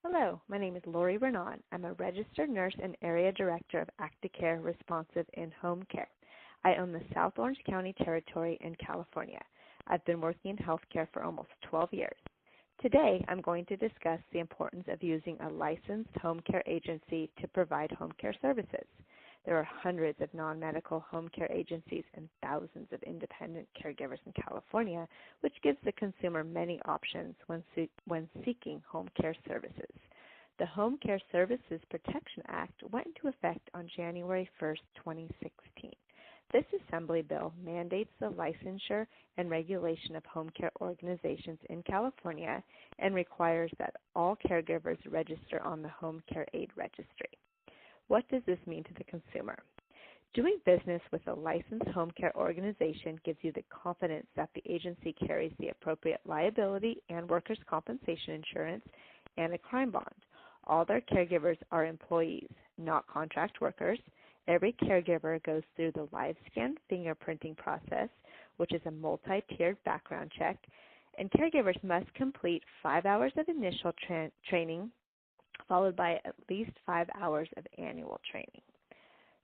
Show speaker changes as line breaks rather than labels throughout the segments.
Hello, my name is Lori Renan. I'm a registered nurse and area director of Acti-Kare Responsive in-Home Care. I own the South Orange County territory in California. I've been working in healthcare for almost 12 years. Today, I'm going to discuss the importance of using a licensed home care agency to provide home care services. There are hundreds of non-medical home care agencies and thousands of independent caregivers in California, which gives the consumer many options when seeking home care services. The Home Care Services Protection Act went into effect on January 1st, 2016. This Assembly bill mandates the licensure and regulation of home care organizations in California and requires that all caregivers register on the Home Care Aid Registry. What does this mean to the consumer? Doing business with a licensed home care organization gives you the confidence that the agency carries the appropriate liability and workers' compensation insurance and a crime bond. All their caregivers are employees, not contract workers. Every caregiver goes through the live scan fingerprinting process, which is a multi-tiered background check, and caregivers must complete 5 hours of initial training followed by at least 5 hours of annual training.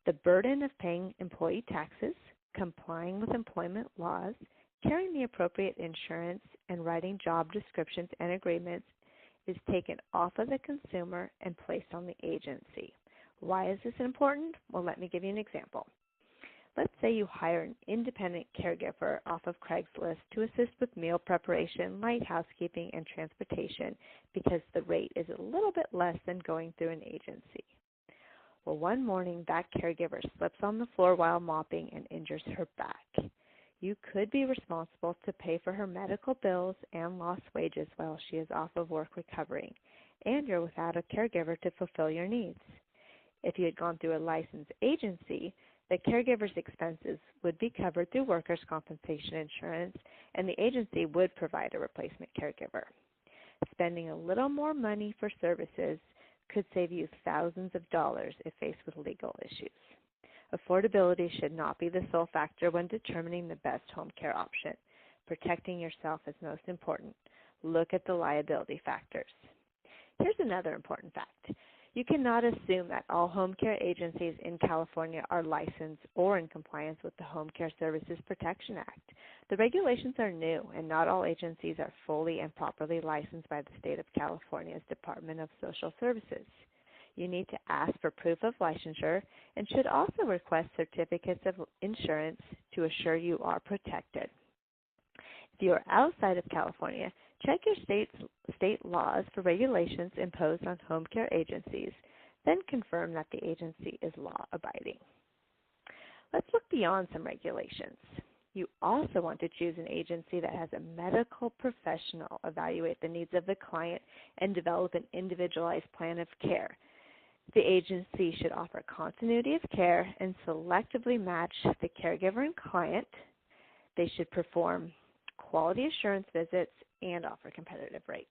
The burden of paying employee taxes, complying with employment laws, carrying the appropriate insurance, and writing job descriptions and agreements is taken off of the consumer and placed on the agency. Why is this important? Well, let me give you an example. Let's say you hire an independent caregiver off of Craigslist to assist with meal preparation, light housekeeping, and transportation because the rate is a little bit less than going through an agency. Well, one morning that caregiver slips on the floor while mopping and injures her back. You could be responsible to pay for her medical bills and lost wages while she is off of work recovering, and you're without a caregiver to fulfill your needs. If you had gone through a licensed agency, the caregiver's expenses would be covered through workers' compensation insurance, and the agency would provide a replacement caregiver. Spending a little more money for services could save you thousands of dollars if faced with legal issues. Affordability should not be the sole factor when determining the best home care option. Protecting yourself is most important. Look at the liability factors. Here's another important fact. You cannot assume that all home care agencies in California are licensed or in compliance with the Home Care Services Protection Act. The regulations are new, and not all agencies are fully and properly licensed by the state of California's Department of Social Services. You need to ask for proof of licensure and should also request certificates of insurance to assure you are protected. If you are outside of California, check your state laws for regulations imposed on home care agencies, then confirm that the agency is law-abiding. Let's look beyond some regulations. You also want to choose an agency that has a medical professional evaluate the needs of the client and develop an individualized plan of care. The agency should offer continuity of care and selectively match the caregiver and client. They should perform quality assurance visits and offer competitive rates.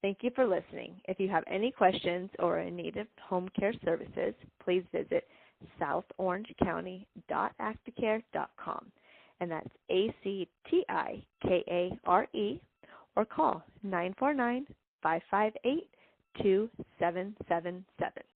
Thank you for listening. If you have any questions or are in need of home care services, please visit southorangecounty.actikare.com, and that's ACTIKARE, or call 949-558-2777.